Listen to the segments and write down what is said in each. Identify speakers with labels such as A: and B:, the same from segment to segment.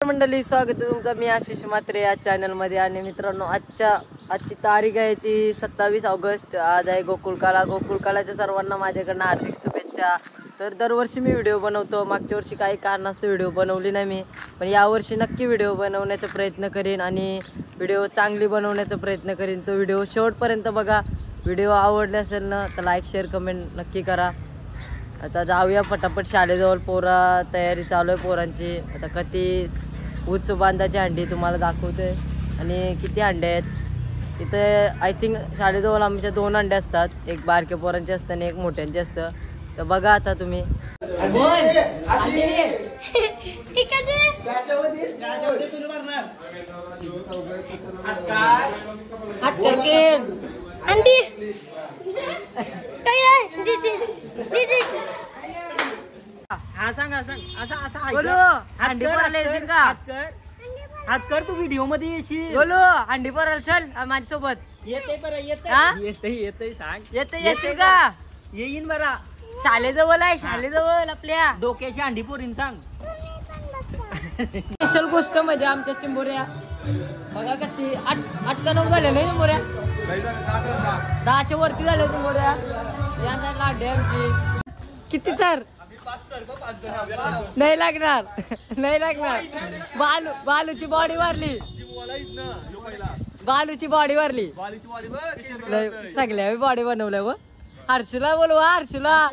A: मंडळी, स्वागत आहे तुमचं. मी आशिष म्हात्रे या चॅनल मध्ये. आणि मित्रांनो, आजची तारीख आहे ती 27 ऑगस्ट. आज आहे गोकुळकालाच्या सर्वांना माझ्याकडनं हार्दिक शुभेच्छा. तर दरवर्षी मी व्हिडिओ बनवतो. मागच्या वर्षी काही कारणास्तव व्हिडिओ बनवली नाही मी, पण यावर्षी नक्की व्हिडिओ बनवण्याचा प्रयत्न करीन आणि व्हिडिओ चांगली बनवण्याचा प्रयत्न करीन. तो व्हिडिओ शेवटपर्यंत बघा. व्हिडिओ आवडले असेल ना तर लाईक शेअर कमेंट नक्की करा. आता जाऊया पटापट शाळेजवळ. तयारी चालू आहे पोरांची. आता कधी ऊस बांधाची हंडी तुम्हाला दाखवते आणि किती हंडे आहेत इथे. आय थिंक शाळेजवळ आमच्या 2 हंडे असतात, एक बारक्या पोरांचे असतं आणि एक मोठ्यांचे असतं. तर बघा आता तुम्ही.
B: हात कर तू व्हिडिओ मध्ये येशील.
A: बोलो हंडी पोराला चल माझ्यासोबत.
B: येते सांग.
A: येशील का?
B: येईन बरा.
A: शाळेजवळ आहे, शाळेजवळ आपल्या
B: डोक्याची हंडी पोरीन सांग.
A: स्पेशल गोष्ट म्हणजे आमच्या चिंबोऱ्या बघा कशी 8 का 9 झाले नाही चिंबोऱ्या. 10च्या वरती झाले चिंबोऱ्या. या साईडला हंडी आमची किती तर नाही लागणार. बालूची बॉडी वारली. सगळ्या बॉडी बनवल्या. व हर्षूला बोलवा. हर्षूला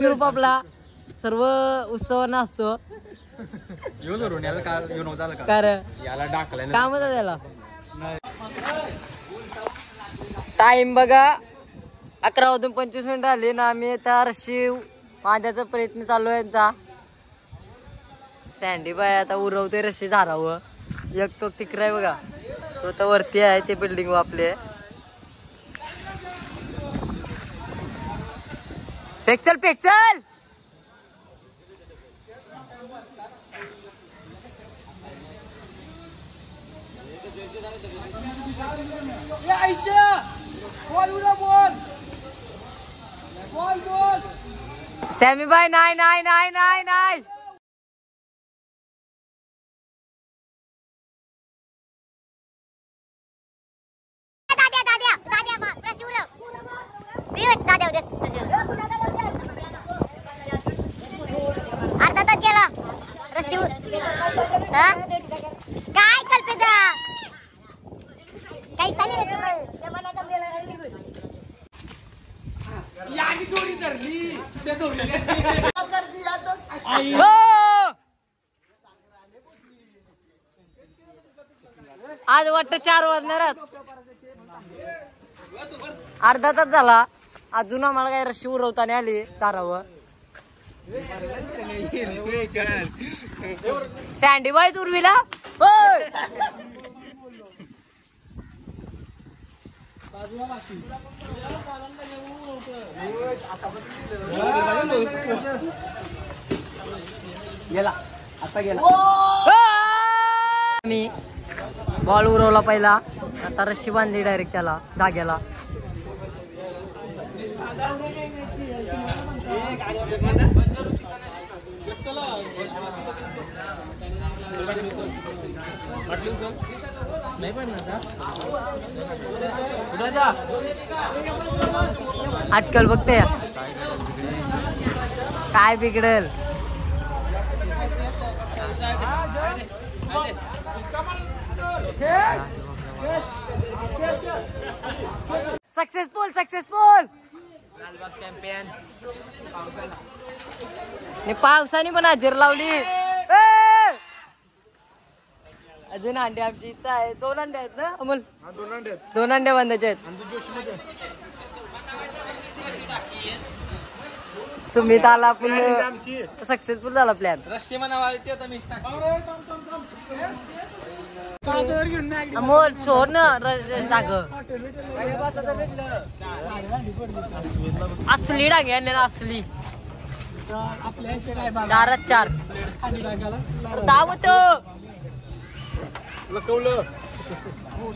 A: ग्रुप आपला सर्व उत्सव नसतो. काम होता त्याला. टाइम बघा 11:25 आले ना. आम्ही आता रशी माझ्याचा प्रयत्न चालू आहे. सँडी बाय आता उरवते रशी झाडावं. एक टोक तिकडे आहे बघा, तो तर वरती आहे. ते बिल्डिंग आपले. पेक्चल सॅमी बाय. नाही
C: अर्धा तास गेला रशिव. काय कल्पिता काही
A: आज वाटतं 4 वाजणार. अर्धा तास झाला अजून आम्हाला काय रशी उरवताना आली चारावं. सँडी बाय तुरवीला मी बॉल उरवला पहिला. आता रशी बांधली डायरेक्ट त्याला धाग्याला. अटकल बघते काय बिघडल. सक्सेसफुल पावसाने पण हजेर लावली. अजून अंडे आमची इथं आहे. 2 अंडे आहेत ना अमोल? 2 अंडे बांधायचे आहेत. सुमित आला पण सक्सेसफुल झाला प्लॅन. अमोल सोड ना जाग. असली डागे आणले ना, असली 4 दावत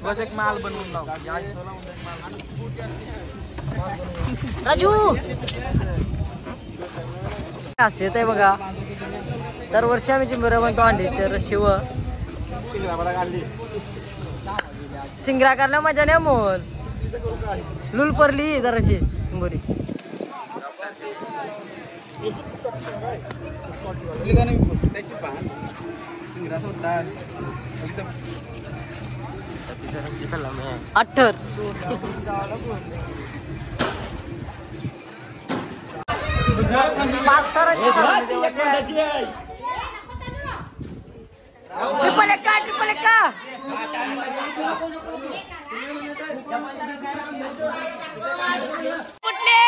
A: बस एक माल बनवून लाव. राजू खासियत आहे बघा, दरवर्षी आम्ही चिंबोऱ्या म्हणतो अंडीचे रशिव शिंगरा करल्या मजा नाही मोल लुल परली जराशी चिंबोरी. अठ्ठर ट्रिपल एक्का कुठले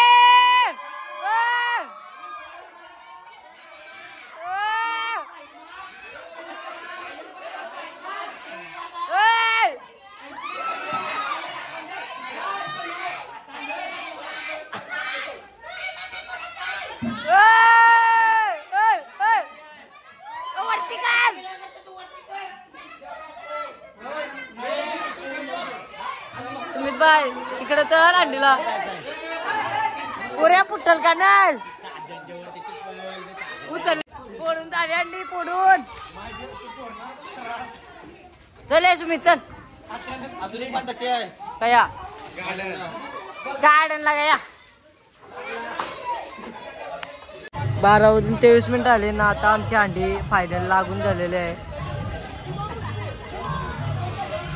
A: सुमित बाय तिकडे तर अंडीला पुऱ्या पुठ्ठल का नाही उचल फोडून झाली अंडी फोडून. चल सुमित चल कया गार्डनला गया. 12:23 आले ना. आता आमची अंडी फायनल लागून झालेले आहे.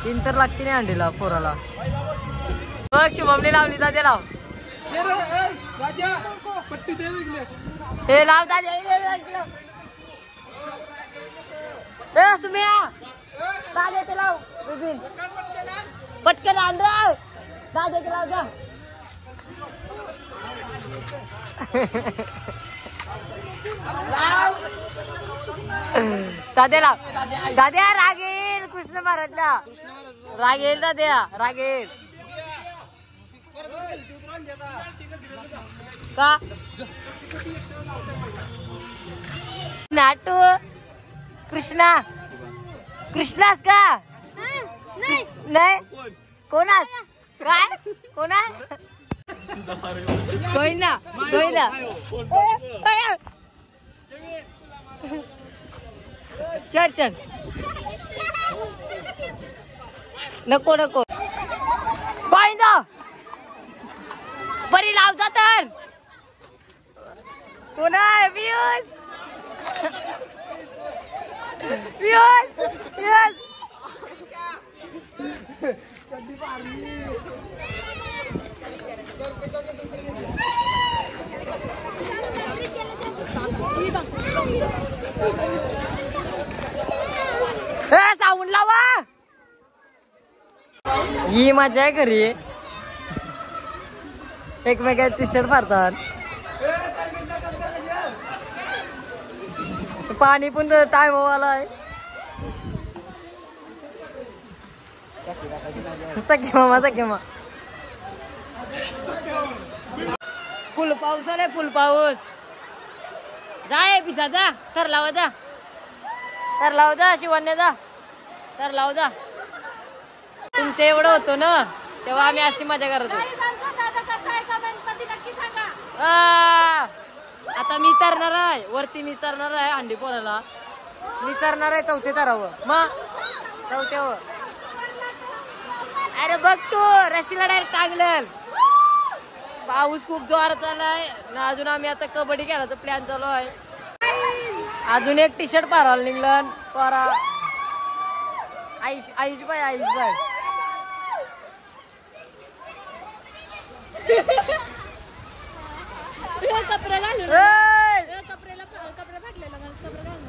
A: 3 तर लागते नाही अंडीला पोराला. बघ शिवमने लावली दादे लाव हे लाव दादे सुमिया दादे ते लाव पटकन आण दादे ते लाव जा. दाद्याला दाद्या रागेल कृष्ण महाराजला रागेल दाद्या रागेल का नाटू कृष्णा कृष्णास का नाही कोणास काय कोणा कोई ना चल नको पाहिजे बरी लावता तर कोण आहे पियुष साऊंड लावा. ही मजा आहे घरी एकमेकात टी शर्ट फाडतात. पाणी पण टाइम आलाय. सखी फुल पाऊस आलाय फुल पाऊस. जाय पिझ्झा जा तर लावा जा शिवण्या जा तर लाव जा. तुमचं एवढं होतं ना तेव्हा आम्ही अशी मजा करतो. आता मी तरणार आहे वरती मी चरणार आहे अंडी पोराला मी चरणार आहे 4थ्या तरावर मग 4थ्यावर. अरे बघ तू रशीला डायरेक्ट टाकलं. पाऊस खूप जोरात आलाय ना. अजून आम्ही आता कबड्डी खेळायचा प्लॅन चालू आहे. अजून एक टी शर्ट पारायला निघलं परा आयुष बाय
C: कपडे घालून कपडे फाटलेला कपडे घालून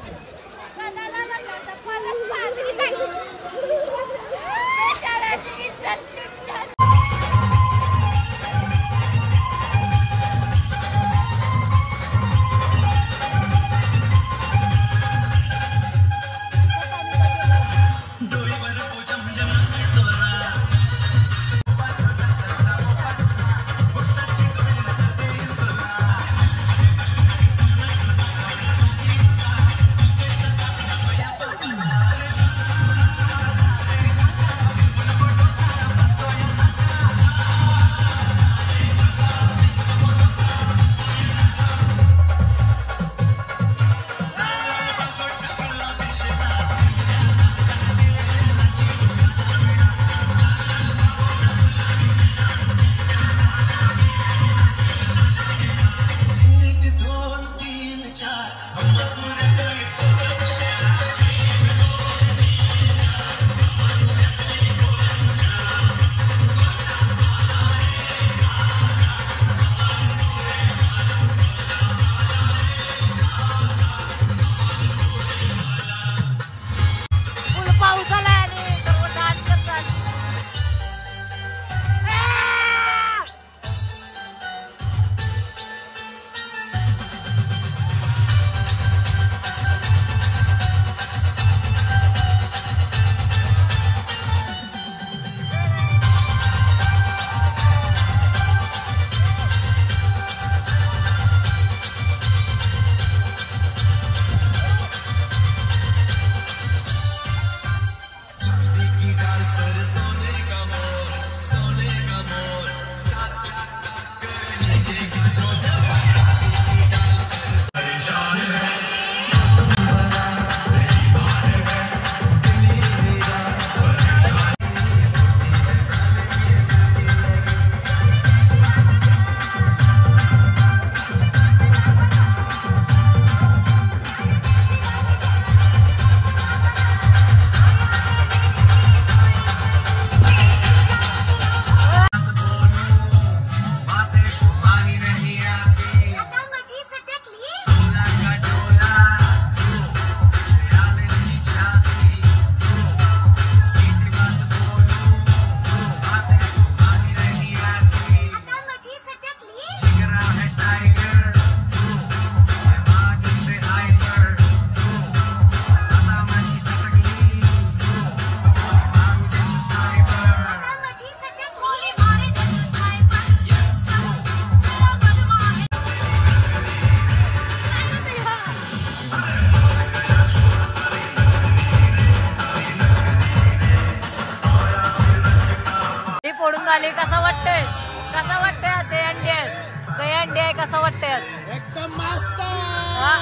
A: कसं वाटतंय
D: एकदम मस्त.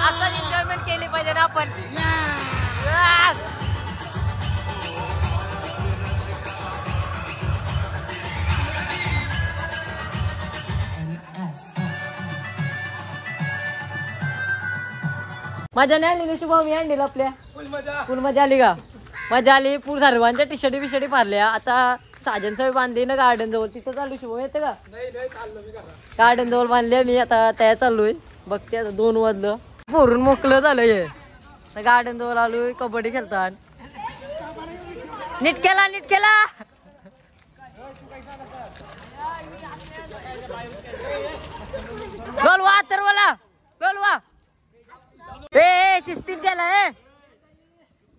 A: असंच एन्जॉयमेंट केली पाहिजे ना आपण. मजा नाही आली ना शुभम या अंडीला आपल्या? फुल मजा आली का? मजा आली. पूर सर्वांच्या टी शर्टी बिशर्टी फारल्या. आता साजन सवय बांधली ना गार्डन जवळ, तिथं चालू शुभम येतं का? गार्डन जवळ बांधले मी, आता त्या चाललोय. बघते आता 2 वाजलं, पोरून मोकळं झालंय. गार्डन जवळ आलोय, कबड्डी खेळतात. नीट केला नीट केला. गोलवा तर बोला गोलवा. ए शिस्तीन केला,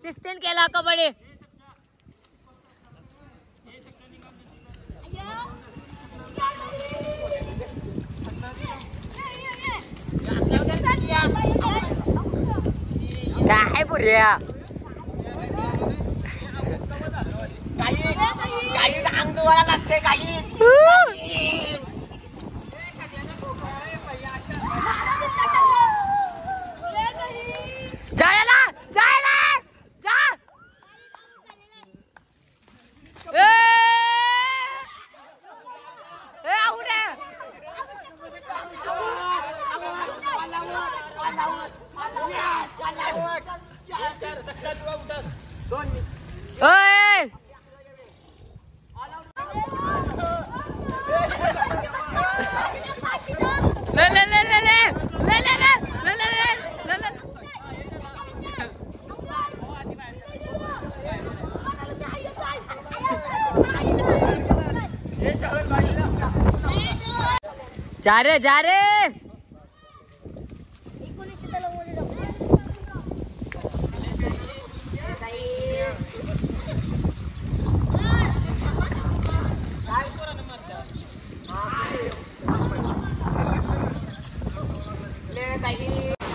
A: शिस्तीन केला कबड्डी. काय पुऱ्या
D: काही अंग दुवायला लागते काही.
A: जायला जायला जा. जा रे जा रे.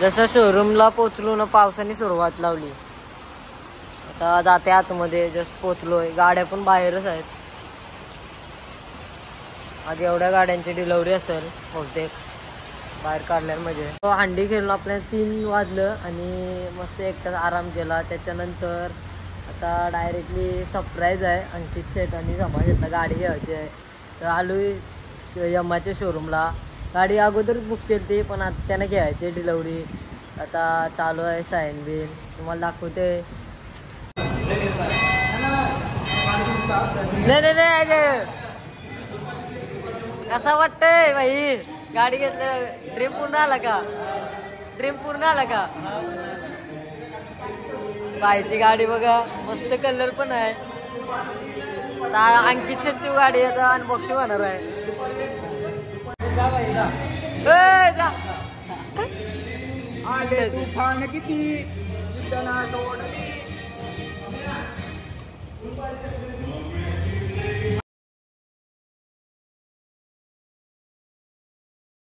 A: जसं शोरूमला पोचलो ना, पावसाने सुरुवात लावली. आता जाते आतमध्ये, जस्ट पोचलोय. गाड्या पण बाहेरच आहेत. आज एवढ्या गाड्यांची डिलिव्हरी असेल बहुतेक बाहेर काढल्यावर. म्हणजे हंडी खेळून आपल्याला 3 वाजलं आणि मस्त 1 तास आराम केला. त्याच्यानंतर आता डायरेक्टली सरप्राईज आहे. अंकित शेट आणि समाजातला गाडी घ्यायची आहे. तर आलोय यमाच्या शोरूमला. गाडी अगोदरच बुक केली ती, पण आता त्यानं घ्यायची डिलिव्हरी. आता चालू आहे साईन बिन, तुम्हाला दाखवते. नाही कसा वाटतंय भाई गाडी घेतलं? ड्रीम पूर्ण आला का? ड्रीम पूर्ण आला का? बाईची गाडी बघा, मस्त कलर पण आहे. अंकित शेटची गाडी आहे, अनबॉक्सिंग होणार आहे.
D: आले तुफान किती जिद्दना सोडली.